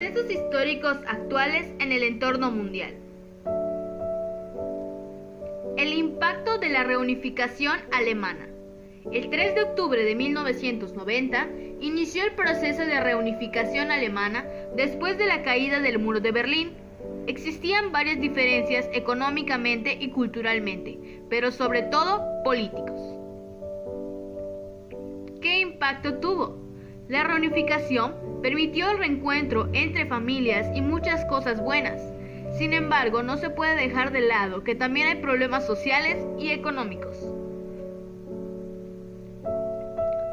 Sucesos históricos actuales en el entorno mundial. El impacto de la reunificación alemana. El 3 de octubre de 1990 inició el proceso de reunificación alemana después de la caída del muro de Berlín. Existían varias diferencias económicamente y culturalmente, pero sobre todo políticos. ¿Qué impacto tuvo? La reunificación permitió el reencuentro entre familias y muchas cosas buenas. Sin embargo, no se puede dejar de lado que también hay problemas sociales y económicos.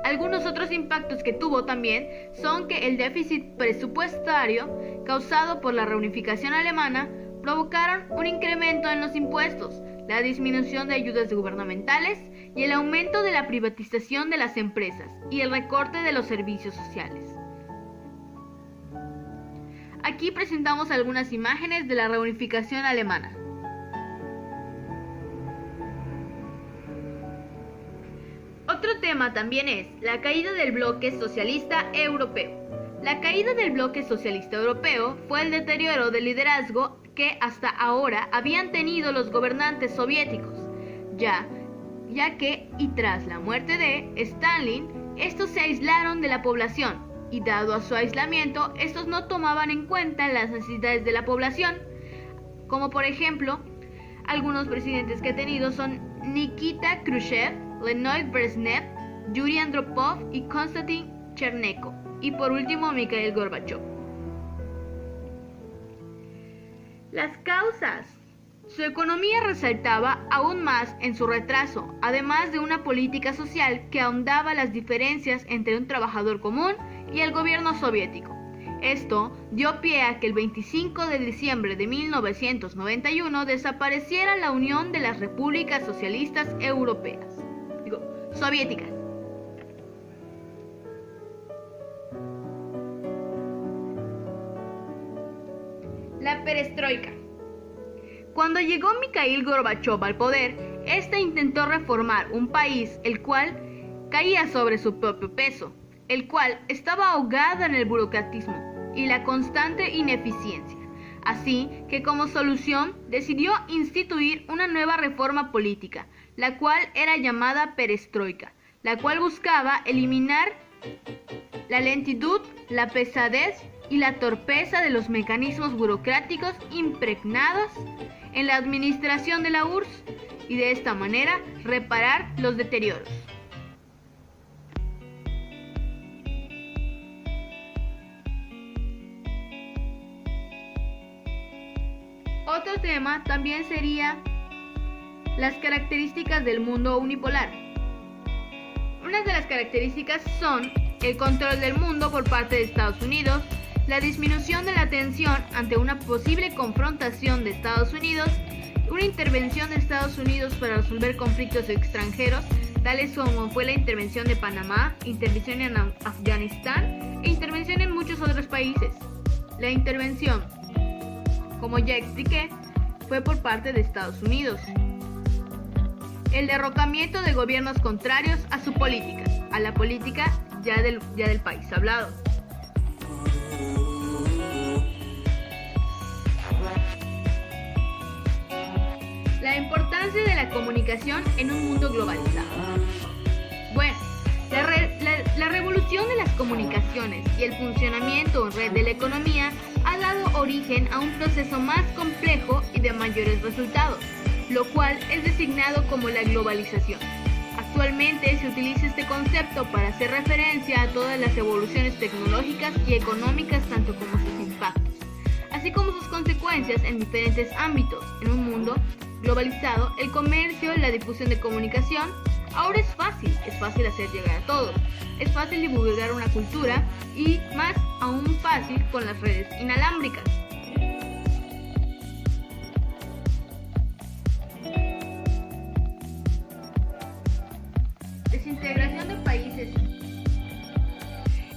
Algunos otros impactos que tuvo también son que el déficit presupuestario causado por la reunificación alemana provocaron un incremento en los impuestos, la disminución de ayudas gubernamentales y el aumento de la privatización de las empresas y el recorte de los servicios sociales. Aquí presentamos algunas imágenes de la reunificación alemana. Otro tema también es la caída del bloque socialista europeo. La caída del bloque socialista europeo fue el deterioro del liderazgo que hasta ahora habían tenido los gobernantes soviéticos, ya que y tras la muerte de Stalin, estos se aislaron de la población y dado a su aislamiento, estos no tomaban en cuenta las necesidades de la población, como por ejemplo, algunos presidentes que ha tenido son Nikita Khrushchev, Leonid Brezhnev, Yuri Andropov y Konstantin Chernenko, y por último Mikhail Gorbachev. Las causas. Su economía resaltaba aún más en su retraso, además de una política social que ahondaba las diferencias entre un trabajador común y el gobierno soviético. Esto dio pie a que el 25 de diciembre de 1991 desapareciera la Unión de las Repúblicas Socialistas Soviéticas. La perestroika. Cuando llegó Mikhail Gorbachev al poder, este intentó reformar un país el cual caía sobre su propio peso, el cual estaba ahogado en el burocratismo y la constante ineficiencia. Así que como solución decidió instituir una nueva reforma política, la cual era llamada perestroika, la cual buscaba eliminar la lentitud, la pesadez y la torpeza de los mecanismos burocráticos impregnados en la administración de la URSS y de esta manera reparar los deterioros. Otro tema también sería las características del mundo unipolar. Unas de las características son el control del mundo por parte de Estados Unidos, la disminución de la tensión ante una posible confrontación de Estados Unidos, una intervención de Estados Unidos para resolver conflictos extranjeros, tales como fue la intervención de Panamá, intervención en Afganistán e intervención en muchos otros países. La intervención, como ya expliqué, fue por parte de Estados Unidos. El derrocamiento de gobiernos contrarios a su política, a la política ya del país hablado. La importancia de la comunicación en un mundo globalizado. Bueno, la revolución de las comunicaciones y el funcionamiento en red de la economía ha dado origen a un proceso más complejo y de mayores resultados, lo cual es designado como la globalización. Actualmente se utiliza este concepto para hacer referencia a todas las evoluciones tecnológicas y económicas, tanto como sus impactos, así como sus consecuencias en diferentes ámbitos. En un mundo globalizado, el comercio, la difusión de comunicación, ahora es fácil hacer llegar a todos, es fácil divulgar una cultura y más aún fácil con las redes inalámbricas. Desintegración de países.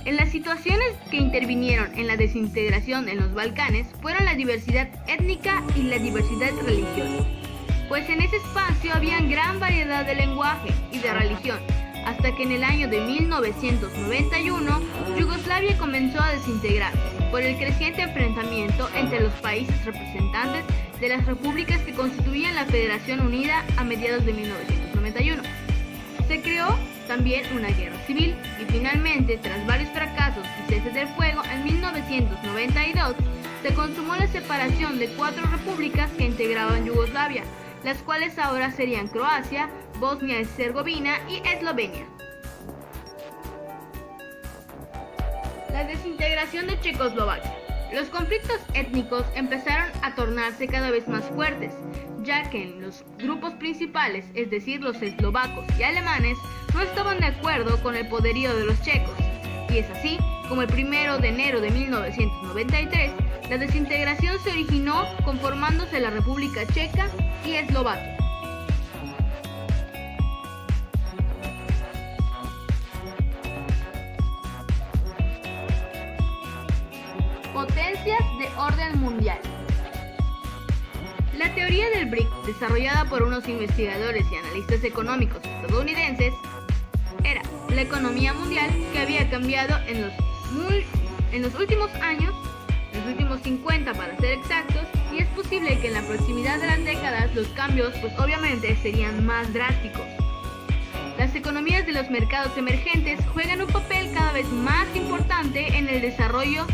En las situaciones que intervinieron en la desintegración en los Balcanes fueron la diversidad étnica y la diversidad religiosa, pues en ese espacio había gran variedad de lenguaje y de religión, hasta que en el año de 1991 Yugoslavia comenzó a desintegrarse. por el creciente enfrentamiento entre los países representantes de las repúblicas que constituían la Federación Unida a mediados de 1991. Se creó también una guerra civil y finalmente, tras varios fracasos y ceses del fuego, en 1992 se consumó la separación de 4 repúblicas que integraban Yugoslavia, las cuales ahora serían Croacia, Bosnia y Herzegovina y Eslovenia. La desintegración de Checoslovaquia. Los conflictos étnicos empezaron a tornarse cada vez más fuertes, ya que los grupos principales, es decir, los eslovacos y alemanes, no estaban de acuerdo con el poderío de los checos. Y es así como el 1 de enero de 1993, la desintegración se originó conformándose la República Checa y Eslovaquia. Potencias de orden mundial. La teoría del BRIC, desarrollada por unos investigadores y analistas económicos estadounidenses, era la economía mundial que había cambiado en los últimos años, en los últimos 50 para ser exactos, y es posible que en la proximidad de las décadas los cambios pues obviamente serían más drásticos. Las economías de los mercados emergentes juegan un papel cada vez más importante en el desarrollo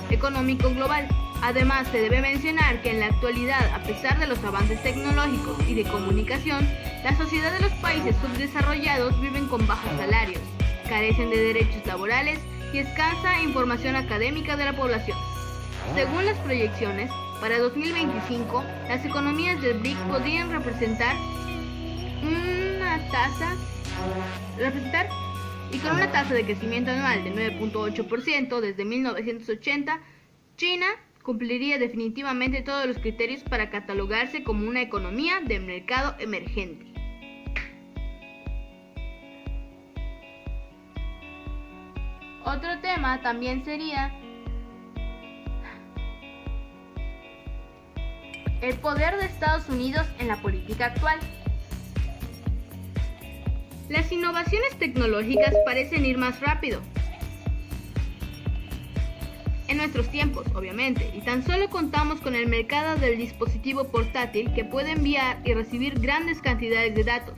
económico global. Además, se debe mencionar que en la actualidad, a pesar de los avances tecnológicos y de comunicación, la sociedad de los países subdesarrollados viven con bajos salarios, carecen de derechos laborales y escasa información académica de la población. Según las proyecciones, para 2025, las economías del BRIC podrían representar y con una tasa de crecimiento anual de 9.8% desde 1980, China cumpliría definitivamente todos los criterios para catalogarse como una economía de mercado emergente. Otro tema también sería el poder de Estados Unidos en la política actual. Las innovaciones tecnológicas parecen ir más rápido en nuestros tiempos, obviamente, y tan solo contamos con el mercado del dispositivo portátil que puede enviar y recibir grandes cantidades de datos.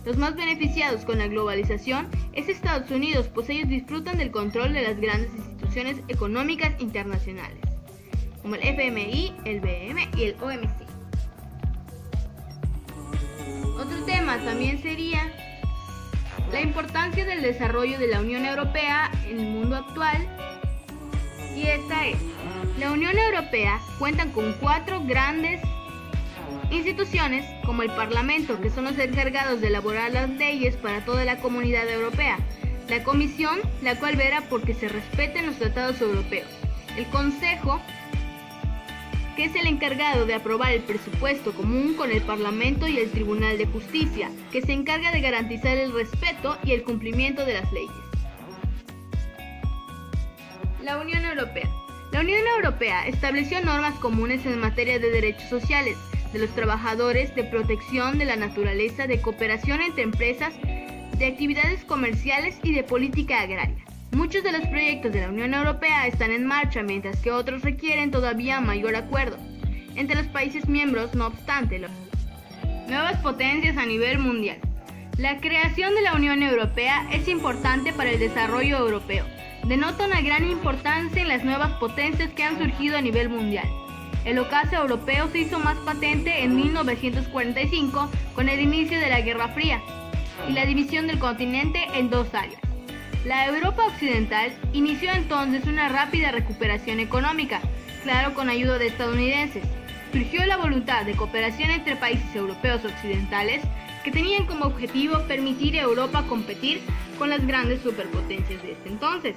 Los más beneficiados con la globalización es Estados Unidos, pues ellos disfrutan del control de las grandes instituciones económicas internacionales, como el FMI, el BM y el OMC. Otro tema también sería la importancia del desarrollo de la Unión Europea en el mundo actual, y esta es: la Unión Europea cuenta con 4 grandes instituciones como el Parlamento, que son los encargados de elaborar las leyes para toda la comunidad europea, la Comisión, la cual verá por que se respeten los tratados europeos, el Consejo, que es el encargado de aprobar el presupuesto común con el Parlamento, y el Tribunal de Justicia, que se encarga de garantizar el respeto y el cumplimiento de las leyes. La Unión Europea. La Unión Europea estableció normas comunes en materia de derechos sociales, de los trabajadores, de protección de la naturaleza, de cooperación entre empresas, de actividades comerciales y de política agraria. Muchos de los proyectos de la Unión Europea están en marcha, mientras que otros requieren todavía mayor acuerdo entre los países miembros. No obstante, las nuevas potencias a nivel mundial. La creación de la Unión Europea es importante para el desarrollo europeo. Denota una gran importancia en las nuevas potencias que han surgido a nivel mundial. El ocaso europeo se hizo más patente en 1945 con el inicio de la Guerra Fría y la división del continente en 2 áreas. La Europa occidental inició entonces una rápida recuperación económica, claro, con ayuda de estadounidenses. Surgió la voluntad de cooperación entre países europeos occidentales que tenían como objetivo permitir a Europa competir con las grandes superpotencias de este entonces,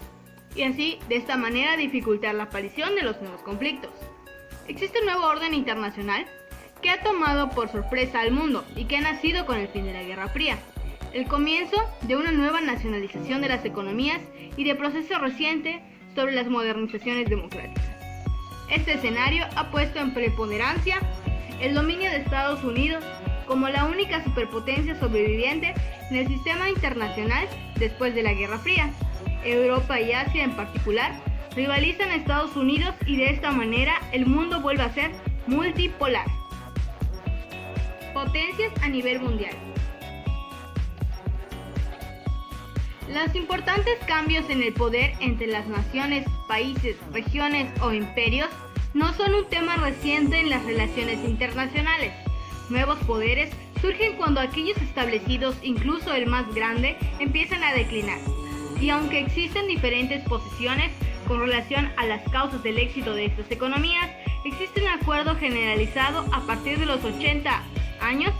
y así, de esta manera, dificultar la aparición de los nuevos conflictos. Existe un nuevo orden internacional que ha tomado por sorpresa al mundo y que ha nacido con el fin de la Guerra Fría, el comienzo de una nueva nacionalización de las economías y de proceso reciente sobre las modernizaciones democráticas. Este escenario ha puesto en preponderancia el dominio de Estados Unidos como la única superpotencia sobreviviente en el sistema internacional después de la Guerra Fría. Europa y Asia en particular rivalizan a Estados Unidos y de esta manera el mundo vuelve a ser multipolar. Potencias a nivel mundial. Los importantes cambios en el poder entre las naciones, países, regiones o imperios no son un tema reciente en las relaciones internacionales. Nuevos poderes surgen cuando aquellos establecidos, incluso el más grande, empiezan a declinar. Y aunque existen diferentes posiciones con relación a las causas del éxito de estas economías, existe un acuerdo generalizado a partir de los 80 años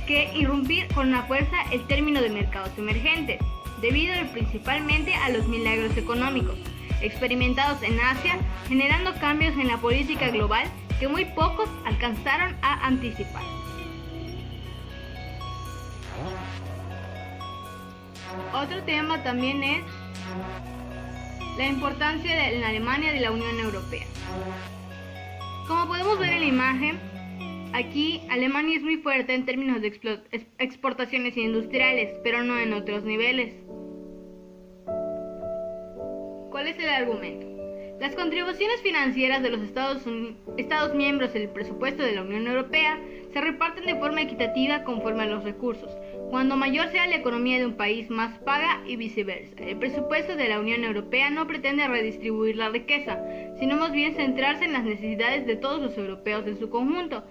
que irrumpir con una fuerza el término de mercados emergentes, debido principalmente a los milagros económicos experimentados en Asia, generando cambios en la política global que muy pocos alcanzaron a anticipar. Otro tema también es la importancia de la Alemania de la Unión Europea. Como podemos ver en la imagen, aquí Alemania es muy fuerte en términos de exportaciones industriales, pero no en otros niveles. ¿Cuál es el argumento? Las contribuciones financieras de los Estados miembros del presupuesto de la Unión Europea se reparten de forma equitativa conforme a los recursos. Cuando mayor sea la economía de un país, más paga y viceversa. El presupuesto de la Unión Europea no pretende redistribuir la riqueza, sino más bien centrarse en las necesidades de todos los europeos en su conjunto.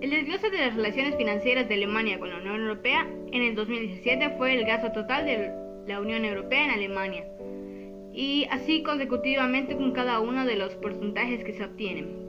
El desglose de las relaciones financieras de Alemania con la Unión Europea en el 2017 fue el gasto total de la Unión Europea en Alemania, y así consecutivamente con cada uno de los porcentajes que se obtienen.